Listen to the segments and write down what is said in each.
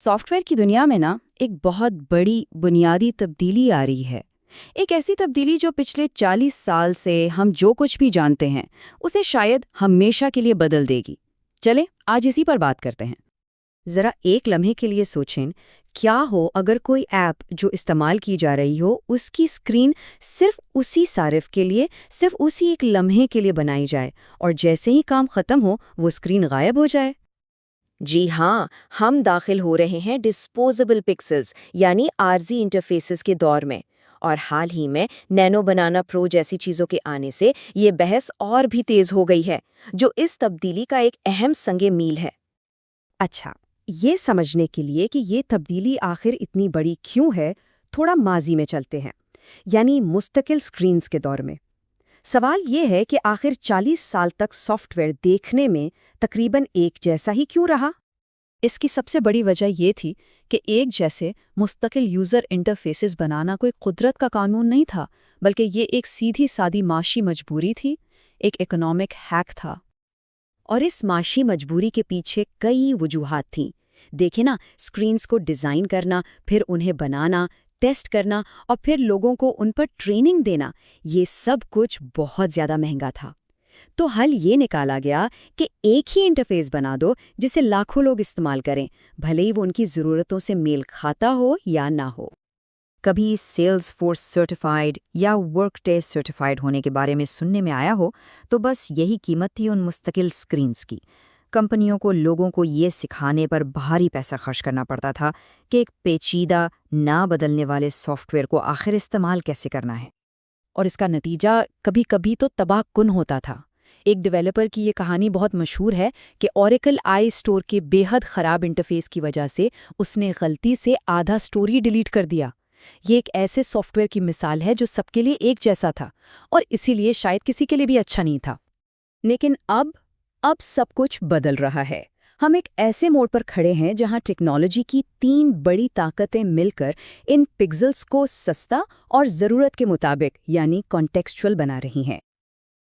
Software की दुनिया में ना एक बहुत बड़ी बुनियादी तब्दीली आ रही है। एक ऐसी तब्दीली जो पिछले 40 साल से हम जो कुछ भी जानते हैं उसे शायद हमेशा के लिए बदल देगी। चले आज इसी पर बात करते हैं। जरा एक लम्हे के लिए सोचें, क्या हो अगर कोई ऐप जो इस्तेमाल की जा रही हो उसकी स्क्रीन सिर्फ उसी सारिफ के लिए, सिर्फ उसी एक लम्हे के लिए बनाई जाए और जैसे ही काम खत्म हो वो स्क्रीन गायब हो जाए। जी हाँ, हम दाखिल हो रहे हैं डिस्पोजेबल पिक्सेल्स यानी आरजी इंटरफेसेस के दौर में। और हाल ही में नैनो बनाना प्रो जैसी चीज़ों के आने से ये बहस और भी तेज़ हो गई है, जो इस तब्दीली का एक अहम संगे मील है। अच्छा, ये समझने के लिए कि ये तब्दीली आखिर इतनी बड़ी क्यों है, थोड़ा माजी में चलते हैं, यानी मुस्तकिल स्क्रीन्स के दौर में। सवाल ये है कि आखिर 40 साल तक सॉफ्टवेयर देखने में तकरीबन एक जैसा ही क्यों रहा? इसकी सबसे बड़ी वजह ये थी कि एक जैसे मुस्तकिल यूज़र इंटरफेसेस बनाना कोई कुदरत का कानून नहीं था, बल्कि ये एक सीधी सादी माशी मजबूरी थी, एक इकोनॉमिक हैक था। और इस माशी मजबूरी के पीछे कई वजूहात थीं। देखे ना, स्क्रीन्स को डिज़ाइन करना, फिर उन्हें बनाना, टेस्ट करना और फिर लोगों को उन पर ट्रेनिंग देना, ये सब कुछ बहुत ज़्यादा महंगा था। तो हल ये निकाला गया कि एक ही इंटरफेस बना दो जिसे लाखों लोग इस्तेमाल करें, भले ही वो उनकी ज़रूरतों से मेल खाता हो या ना हो। कभी सेल्स फोर्स सर्टिफाइड या वर्कटे सर्टिफाइड होने के बारे में सुनने में आया हो, तो बस यही कीमत थी उन मुस्तकिल स्क्रीन्स की। कंपनियों को लोगों को ये सिखाने पर भारी पैसा खर्च करना पड़ता था कि एक पेचीदा, ना बदलने वाले सॉफ्टवेयर को आखिर इस्तेमाल कैसे करना है। और इसका नतीजा कभी कभी तो तबाहकुन होता था। एक डेवलपर की ये कहानी बहुत मशहूर है कि ओरेकल आई स्टोर के बेहद ख़राब इंटरफेस की वजह से उसने गलती से आधा स्टोरी डिलीट कर दिया। ये एक ऐसे सॉफ्टवेयर की मिसाल है जो सबके लिए एक जैसा था और इसीलिए शायद किसी के लिए भी अच्छा नहीं था। लेकिन अब सब कुछ बदल रहा है। हम एक ऐसे मोड़ पर खड़े हैं जहां टेक्नोलॉजी की तीन बड़ी ताकतें मिलकर इन पिक्सेल्स को सस्ता और ज़रूरत के मुताबिक यानी कॉन्टेक्सचुअल बना रही हैं।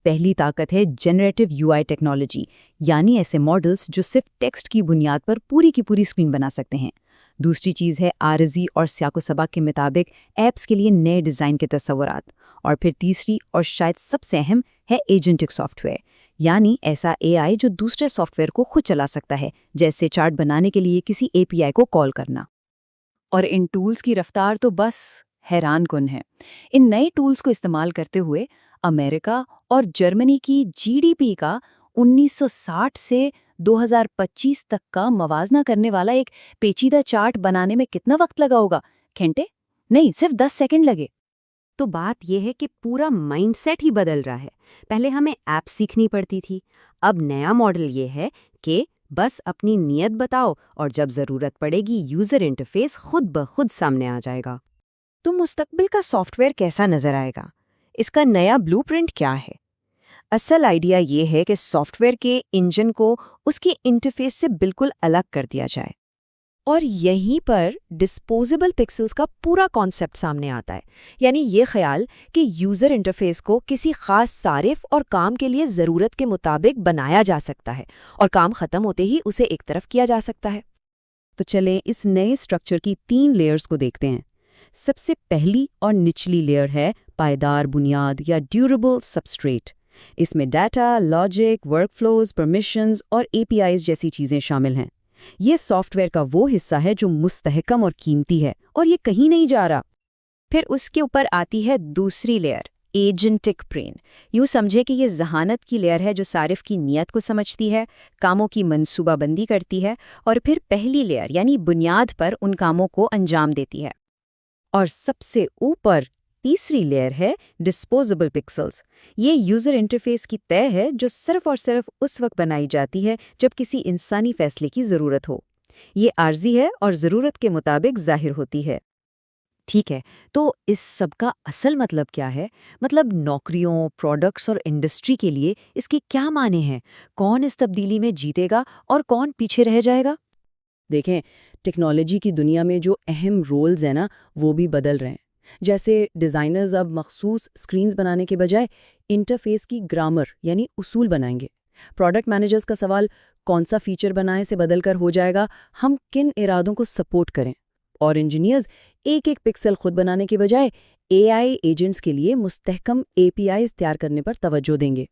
पहली ताकत है जनरेटिव यूआई टेक्नोलॉजी, यानी ऐसे मॉडल्स जो सिर्फ टेक्स्ट की बुनियाद पर पूरी की पूरी स्क्रीन बना सकते हैं। दूसरी चीज़ है आरज़ी और स्याको सबक के मुताबिक ऐप्स के लिए नए डिज़ाइन के तस्वुरात। और फिर तीसरी और शायद सबसे अहम है एजेंटिक सॉफ्टवेयर, यानी ऐसा एआई जो दूसरे सॉफ्टवेयर को खुद चला सकता है, जैसे चार्ट बनाने के लिए किसी एपीआई को कॉल करना। और इन टूल्स की रफ्तार तो बस हैरानकुन है। इन नए टूल्स को इस्तेमाल करते हुए अमेरिका और जर्मनी की जीडीपी का 1960 से 2025 तक का मवाजना करने वाला एक पेचीदा चार्ट बनाने में कितना वक्त लगा होगा? घंटे? नहीं, सिर्फ 10 सेकंड लगे। तो बात यह है कि पूरा माइंडसेट ही बदल रहा है। पहले हमें ऐप सीखनी पड़ती थी, अब नया मॉडल ये है कि बस अपनी नीयत बताओ और जब ज़रूरत पड़ेगी यूज़र इंटरफेस खुद ब खुद सामने आ जाएगा। तो मुस्तकबिल का सॉफ्टवेयर कैसा नज़र आएगा? इसका नया ब्लूप्रिंट क्या है? असल आइडिया ये है कि सॉफ्टवेयर के इंजन को उसके इंटरफेस से बिल्कुल अलग कर दिया जाए। और यहीं पर डिस्पोजेबल पिक्सेल्स का पूरा कॉन्सेप्ट सामने आता है, यानी ये ख्याल कि यूज़र इंटरफेस को किसी खास सारिफ और काम के लिए ज़रूरत के मुताबिक बनाया जा सकता है और काम ख़त्म होते ही उसे एक तरफ किया जा सकता है। तो चलें इस नए स्ट्रक्चर की 3 लेयर्स को देखते हैं। सबसे पहली और निचली लेयर है पायदार बुनियाद या ड्यूरेबल सबस्ट्रेट। इसमें डाटा, लॉजिक, वर्कफ्लोज, परमिशंस और एपीआईज जैसी चीज़ें शामिल हैं। ये सॉफ्टवेयर का वो हिस्सा है जो मुस्तहकम और कीमती है और ये कहीं नहीं जा रहा। फिर उसके ऊपर आती है दूसरी लेयर, एजेंटिक ब्रेन। यूँ समझे कि ये जहानत की लेयर है जो सारिफ की नीयत को समझती है, कामों की मंसूबाबंदी करती है और फिर पहली लेयर यानी बुनियाद पर उन कामों को अंजाम देती है। और सबसे ऊपर तीसरी लेयर है डिस्पोजेबल पिक्सेल्स। ये यूज़र इंटरफेस की तय है जो सिर्फ और सिर्फ उस वक्त बनाई जाती है जब किसी इंसानी फैसले की ज़रूरत हो। ये आर्जी है और ज़रूरत के मुताबिक ज़ाहिर होती है। ठीक है, तो इस सब का असल मतलब क्या है? मतलब नौकरियों, प्रोडक्ट्स और इंडस्ट्री के लिए इसके क्या माने हैं? कौन इस तब्दीली में जीतेगा और कौन पीछे रह जाएगा? देखें, टेक्नोलॉजी की दुनिया में जो अहम रोल्स हैं ना, वो भी बदल रहे हैं। जैसे डिज़ाइनर्स अब मखसूस स्क्रीन्स बनाने के बजाय इंटरफेस की ग्रामर यानी उसूल बनाएंगे। प्रोडक्ट मैनेजर्स का सवाल کون سا فیچر بنائیں سے بدل کر ہو جائے گا، ہم کن ارادوں کو سپورٹ کریں، اور انجینئرز ایک ایک پکسل خود بنانے کے بجائے اے آئی ایجنٹس کے لیے مستحکم اے پی آئیز تیار کرنے پر توجہ دیں گے۔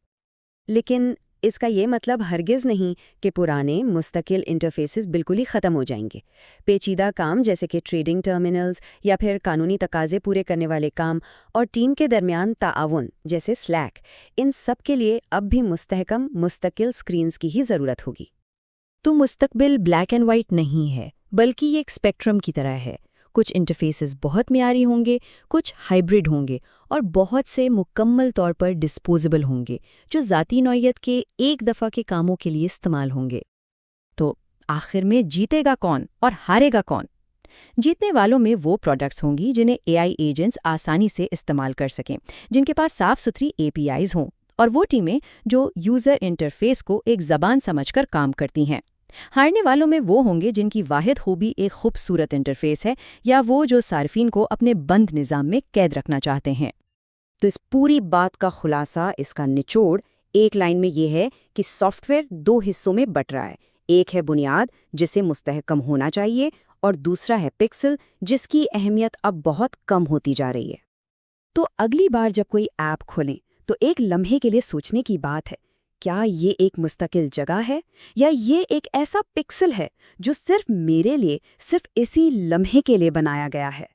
لیکن اس کا یہ مطلب ہرگز نہیں کہ پرانے مستقل انٹرفیسز بالکل ہی ختم ہو جائیں گے۔ پیچیدہ کام جیسے کہ ٹریڈنگ ٹرمینلز یا پھر قانونی تقاضے پورے کرنے والے کام اور ٹیم کے درمیان تعاون جیسے سلیک، ان سب کے لیے اب بھی مستحکم مستقل اسکرینز کی ہی ضرورت ہوگی۔ تو مستقبل بلیک اینڈ وائٹ نہیں ہے، بلکہ یہ ایک اسپیکٹرم کی طرح ہے۔ کچھ انٹرفیسز بہت معیاری ہوں گے، کچھ ہائبرڈ ہوں گے، اور بہت سے مکمل طور پر ڈسپوزیبل ہوں گے جو ذاتی نوعیت کے ایک دفعہ کے کاموں کے لیے استعمال ہوں گے۔ تو آخر میں جیتے گا کون اور ہارے گا کون؟ جیتنے والوں میں وہ پروڈکٹس ہوں گی جنہیں اے آئی ایجنٹس آسانی سے استعمال کر سکیں، جن کے پاس صاف ستھری اے پی آئیز ہوں، اور وہ ٹیمیں جو یوزر انٹرفیس کو ایک زبان سمجھ کر کام کرتی ہیں۔ ہارنے والوں میں وہ ہوں گے جن کی واحد خوبی ایک خوبصورت انٹرفیس ہے، یا وہ جو صارفین کو اپنے بند نظام میں قید رکھنا چاہتے ہیں۔ تو اس پوری بات کا خلاصہ، اس کا نچوڑ ایک لائن میں یہ ہے کہ سافٹ ویئر دو حصوں میں بٹ رہا ہے۔ ایک ہے بنیاد جسے مستحکم ہونا چاہیے، اور دوسرا ہے پکسل جس کی اہمیت اب بہت کم ہوتی جا رہی ہے۔ تو اگلی بار جب کوئی ایپ کھولیں تو ایک لمحے کے لیے سوچنے کی بات ہے، کیا یہ ایک مستقل جگہ ہے یا یہ ایک ایسا پکسل ہے جو صرف میرے لیے، صرف اسی لمحے کے لیے بنایا گیا ہے؟